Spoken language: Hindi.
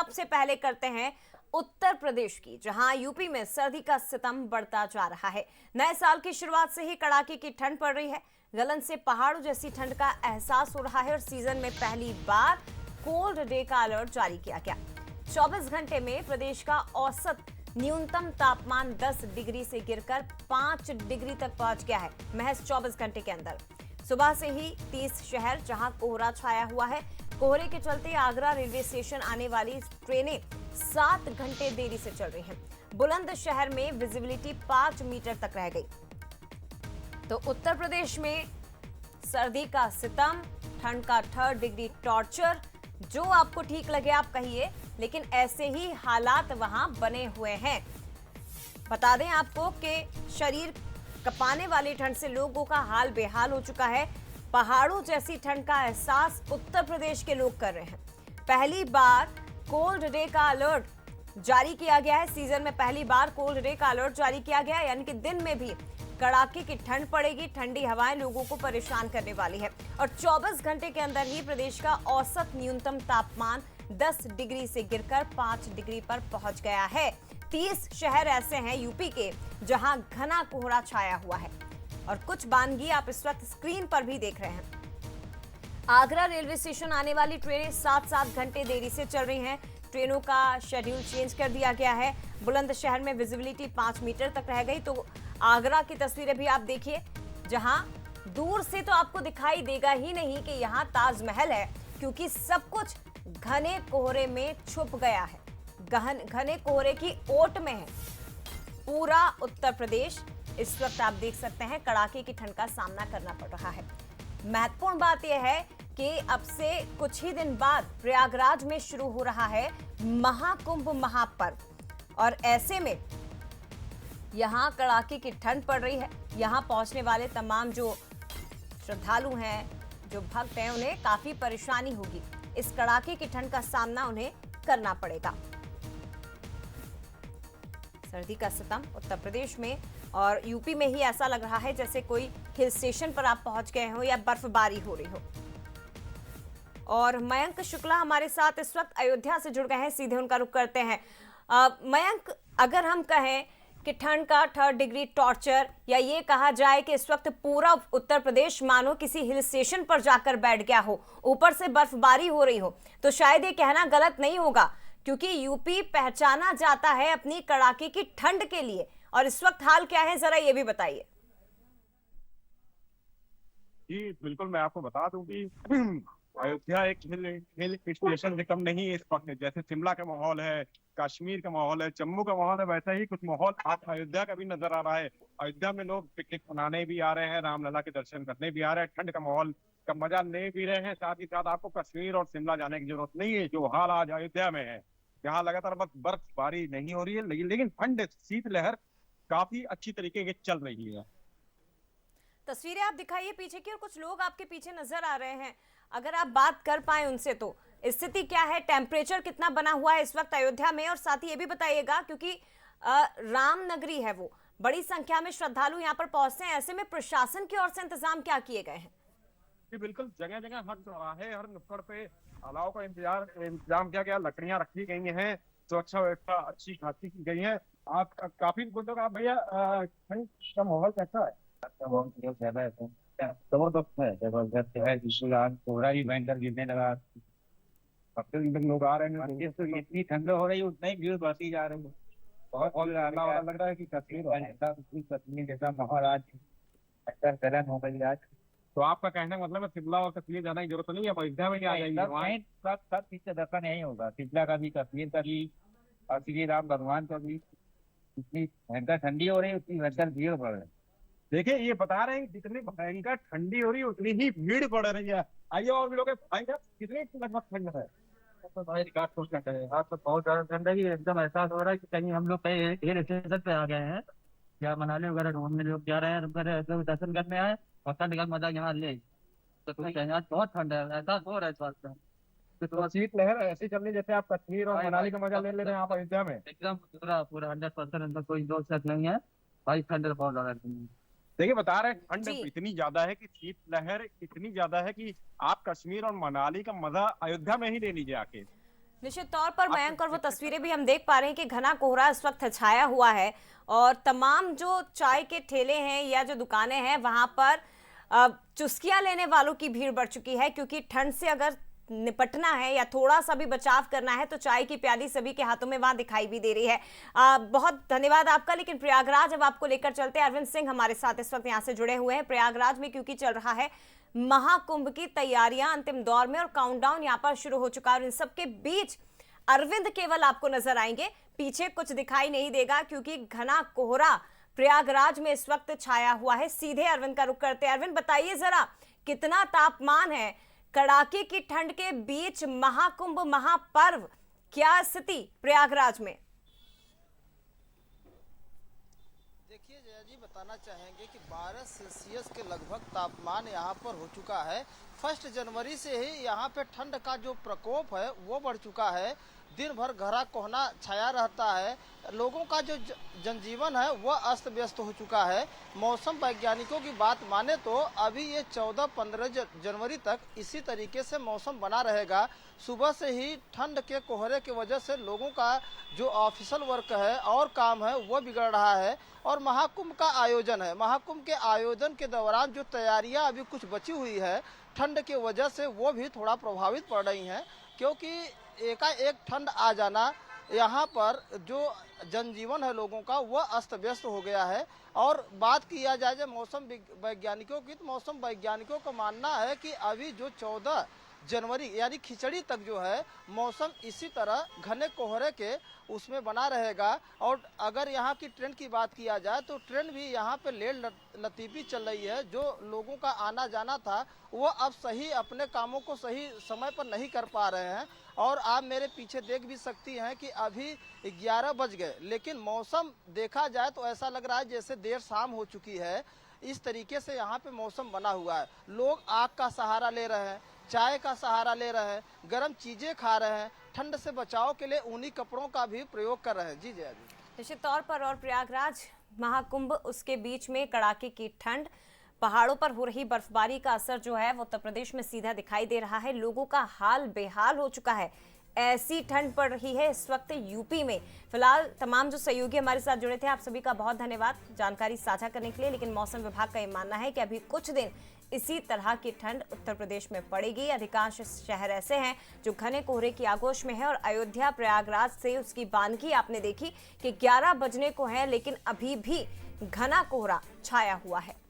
सबसे पहले करते हैं उत्तर प्रदेश की, जहां यूपी में सर्दी का सितम बढ़ता जा रहा है। नए साल की शुरुआत से ही कड़ाके की ठंड पड़ रही है। गलन से पहाड़ों जैसी ठंड का एहसास हो रहा है और सीजन में पहली बार कोल्ड डे का अलर्ट जारी किया गया। 24 घंटे में प्रदेश का औसत न्यूनतम तापमान 10 डिग्री से गिरकर 5 डिग्री तक पहुंच गया है महज 24 घंटे के अंदर। सुबह से ही 30 शहर जहां कोहरा छाया हुआ है। कोहरे के चलते आगरा रेलवे स्टेशन आने वाली ट्रेनें 7 घंटे देरी से चल रही हैं। बुलंदशहर में विजिबिलिटी 5 मीटर तक रह गई। तो उत्तर प्रदेश में सर्दी का सितम, ठंड का 3rd डिग्री टॉर्चर, जो आपको ठीक लगे आप कहिए, लेकिन ऐसे ही हालात वहां बने हुए हैं। बता दें आपको कि शरीर कपाने वाली ठंड से लोगों का हाल बेहाल हो चुका है। पहाड़ों जैसी ठंड का एहसास उत्तर प्रदेश के लोग कर रहे हैं। पहली बार कोल्ड डे का अलर्ट जारी किया गया है। सीजन में पहली बार कोल्ड डे का अलर्ट जारी किया गया है, यानी कि दिन में भी कड़ाके की ठंड पड़ेगी। ठंडी हवाएं लोगों को परेशान करने वाली है और 24 घंटे के अंदर ही प्रदेश का औसत न्यूनतम तापमान 10 डिग्री से गिरकर 5 डिग्री पर पहुंच गया है। 30 शहर ऐसे हैं यूपी के जहां घना कोहरा छाया हुआ है और कुछ बानगी आप इस वक्त स्क्रीन पर भी देख रहे हैं। आगरा रेलवे स्टेशन आने वाली ट्रेनें 7-7 घंटे देरी से चल रही हैं। ट्रेनों का शेड्यूल चेंज कर दिया गया है। बुलंदशहर में विजिबिलिटी 5 मीटर तक रह गई। तो आगरा की तस्वीरें भी आप देखिए, जहां दूर से तो आपको दिखाई देगा ही नहीं कि यहां ताजमहल है, क्योंकि सब कुछ घने कोहरे में छुप गया है। घने कोहरे की ओट में है पूरा उत्तर प्रदेश। इस वक्त आप देख सकते हैं कड़ाके की ठंड का सामना करना पड़ रहा है। महत्वपूर्ण बात यह है कि अब से कुछ ही दिन बाद प्रयागराज में शुरू हो रहा है महाकुंभ महापर्व और ऐसे में यहां कड़ाके की ठंड पड़ रही है। यहां पहुंचने वाले तमाम जो श्रद्धालु हैं, जो भक्त हैं, उन्हें काफी परेशानी होगी। इस कड़ाके की ठंड का सामना उन्हें करना पड़ेगा। सर्दी का सितम उत्तर प्रदेश में और यूपी में ही ऐसा लग रहा है जैसे कोई हिल स्टेशन पर आप पहुंच गए हो या बर्फबारी हो रही हो। और मयंक शुक्ला हमारे साथ इस वक्त अयोध्या से जुड़ गए हैं, सीधे उनका रुख करते हैं। मयंक, अगर हम कहें कि ठंड का 3rd डिग्री टॉर्चर, या ये कहा जाए कि इस वक्त पूरा उत्तर प्रदेश मानो किसी हिल स्टेशन पर जाकर बैठ गया हो, ऊपर से बर्फबारी हो रही हो, तो शायद ये कहना गलत नहीं होगा, क्योंकि यूपी पहचाना जाता है अपनी कड़ाके की ठंड के लिए। और इस वक्त हाल क्या है, जरा ये भी बताइए। जी बिल्कुल, मैं आपको बता दूं कि अयोध्या एक हिल स्टेशन से कम नहीं है। इस वक्त जैसे शिमला का माहौल है, कश्मीर का माहौल है, जम्मू का माहौल है, वैसा ही कुछ माहौल आज अयोध्या का भी नजर आ रहा है। अयोध्या में लोग पिकनिक मनाने भी आ रहे हैं, रामलला के दर्शन करने भी आ रहे हैं, ठंड का माहौल का मजा ले भी रहे हैं। साथ ही साथ आपको कश्मीर और शिमला जाने की जरूरत नहीं है। जो हाल आज अयोध्या में है, यहाँ लगातार बस बर्फबारी नहीं हो रही है, लेकिन ठंड शीतलहर काफी अच्छी तरीके की चल रही है। तस्वीरें आप दिखाइए पीछे की, और कुछ लोग आपके पीछे नजर आ रहे हैं, अगर आप बात कर पाए उनसे तो स्थिति क्या है, टेम्परेचर कितना बना हुआ है इस वक्त अयोध्या में। और साथ ही ये भी बताइएगा, क्योंकि राम नगरी है, वो बड़ी संख्या में श्रद्धालु यहाँ पर पहुंचते हैं, ऐसे में प्रशासन की ओर से इंतजाम क्या किए गए हैं? जी बिल्कुल, जगह जगह हर चौराहे, हर नुक्कड़ पे अलाव का इंतजाम किया गया। लकड़ियां रखी गई हैं, सुरक्षा व्यवस्था अच्छी खासी की गई है। आप काफी बुजुर्ग, आप भैया ठंड का माहौल कैसा है? बहुत ज्यादा है तो जबरदस्त है, जबरदस्त है। बिल्कुल आज कोहरा ही भयंकर गिरने लगा। अब तो लोग आ रहे हैं, तो इतनी ठंड हो रही है, उतना ही भीड़ बढ़ती जा रही है। बहुत लग रहा है कि कश्मीर जैसा माहौल आज अच्छा गर्म हो गई आज। तो आपका कहने का मतलब है शिमला और कश्मीर जाने की जरूरत नहीं है, अयोध्या में ही आ जाएंगे वहाँ। सब चीज से दर्शन यही होगा, शिमला का भी, कश्मीर का भी और श्री राम भगवान का भी। इतनी भयंकर ठंडी हो रही है, उतनी भयंकर भीड़ बढ़ रही है। देखिए, ये बता रहे हैं कि जितनी भयंकर ठंडी हो रही है उतनी ही भीड़ बढ़ रही है। आइए और भी लोग भाई, कितनी लगभग ठंड है? तो भाई रिकॉर्ड कुछ ना करे, आज तो बहुत ज्यादा ठंड है कि एकदम एहसास हो रहा है कि कहीं हम लोग कहीं हिल स्टेशन पे आ गए हैं, या मनाली वगैरह घूमने लोग जा रहे हैं, लोग दर्शन करने आए और ठंड का मजा यहाँ ले। तो तुम कहीं आज बहुत ठंड है, एहसास हो रहा है इस बात का। तो शीतलहर ऐसी चल रही जैसे आप कश्मीर और मनाली का मजा ले रहे हैं आप अयोध्या में। एकदम पूरा पूरा 100%, अंदर कोई दो शक नहीं है भाई, ठंड बहुत ज्यादा है। देखिए, बता रहे हैं ठंड इतनी ज्यादा है कि शीतलहर इतनी ज्यादा है कि आप कश्मीर और मनाली का मजा अयोध्या में ही ले लीजिए आके। निश्चित तौर पर मयंक, और वो तस्वीरें भी हम देख पा रहे हैं कि घना कोहरा इस वक्त छाया हुआ है और तमाम जो चाय के ठेले हैं या जो दुकानें हैं वहां पर चुस्कियां लेने वालों की भीड़ बढ़ चुकी है, क्योंकि ठंड से अगर निपटना है या थोड़ा सा भी बचाव करना है तो चाय की प्याली सभी के हाथों में वहां दिखाई भी दे रही है। बहुत धन्यवाद आपका। लेकिन प्रयागराज अब आपको लेकर चलते हैं। अरविंद सिंह हमारे साथ इस वक्त यहाँ से जुड़े हुए हैं प्रयागराज में, क्योंकि चल रहा है महाकुंभ की तैयारियां अंतिम दौर में और काउंटडाउन यहाँ पर शुरू हो चुका है। और इन सबके बीच अरविंद केवल आपको नजर आएंगे, पीछे कुछ दिखाई नहीं देगा क्योंकि घना कोहरा प्रयागराज में इस वक्त छाया हुआ है। सीधे अरविंद का रुख करते हैं। अरविंद, बताइए जरा कितना तापमान है, कड़ाके की ठंड के बीच महाकुंभ महापर्व, क्या स्थिति प्रयागराज में? देखिए जया जी, बताना चाहेंगे कि 12 सेल्सियस के लगभग तापमान यहाँ पर हो चुका है। 1 जनवरी से ही यहाँ पे ठंड का जो प्रकोप है वो बढ़ चुका है। दिन भर घना कोहरा छाया रहता है। लोगों का जो जनजीवन है वह अस्त व्यस्त हो चुका है। मौसम वैज्ञानिकों की बात माने तो अभी ये 14-15 जनवरी तक इसी तरीके से मौसम बना रहेगा। सुबह से ही ठंड के कोहरे की वजह से लोगों का जो ऑफिशियल वर्क है और काम है वह बिगड़ रहा है। और महाकुंभ का आयोजन है, महाकुंभ के आयोजन के दौरान जो तैयारियां अभी कुछ बची हुई है ठंड की वजह से वो भी थोड़ा प्रभावित पड़ रही हैं, क्योंकि एकाएक ठंड आ जाना यहाँ पर जो जनजीवन है लोगों का वह अस्त व्यस्त हो गया है। और बात किया जाए जब मौसम वैज्ञानिकों की, तो मौसम वैज्ञानिकों का मानना है कि अभी जो 14 जनवरी यानी खिचड़ी तक जो है मौसम इसी तरह घने कोहरे के उसमें बना रहेगा। और अगर यहाँ की ट्रेन की बात किया जाए तो ट्रेन भी यहाँ पे लेट लतीफ़ी चल रही है। जो लोगों का आना जाना था वो अब सही अपने कामों को सही समय पर नहीं कर पा रहे हैं। और आप मेरे पीछे देख भी सकती हैं कि अभी 11 बज गए, लेकिन मौसम देखा जाए तो ऐसा लग रहा है जैसे देर शाम हो चुकी है। इस तरीके से यहाँ पे मौसम बना हुआ है। लोग आग का सहारा ले रहे हैं, चाय का सहारा ले रहे हैं, गर्म चीज़ें खा रहे हैं, ठंड से बचाव के लिए ऊनी कपड़ों का भी प्रयोग कर रहे हैं। जी जया जी। निश्चित तौर पर। और प्रयागराज महाकुंभ, उसके बीच में कड़ाके की ठंड, पहाड़ों पर हो रही बर्फबारी का असर जो है वो उत्तर प्रदेश में सीधा दिखाई दे रहा है। लोगों का हाल बेहाल हो चुका है। ऐसी ठंड पड़ रही है इस वक्त यूपी में। फिलहाल तमाम जो सहयोगी हमारे साथ जुड़े थे, आप सभी का बहुत धन्यवाद जानकारी साझा करने के लिए। लेकिन मौसम विभाग का ये मानना है कि अभी कुछ दिन इसी तरह की ठंड उत्तर प्रदेश में पड़ेगी। अधिकांश शहर ऐसे हैं जो घने कोहरे की आगोश में है। और अयोध्या प्रयागराज से उसकी बानगी आपने देखी कि 11 बजने को है, लेकिन अभी भी घना कोहरा छाया हुआ है।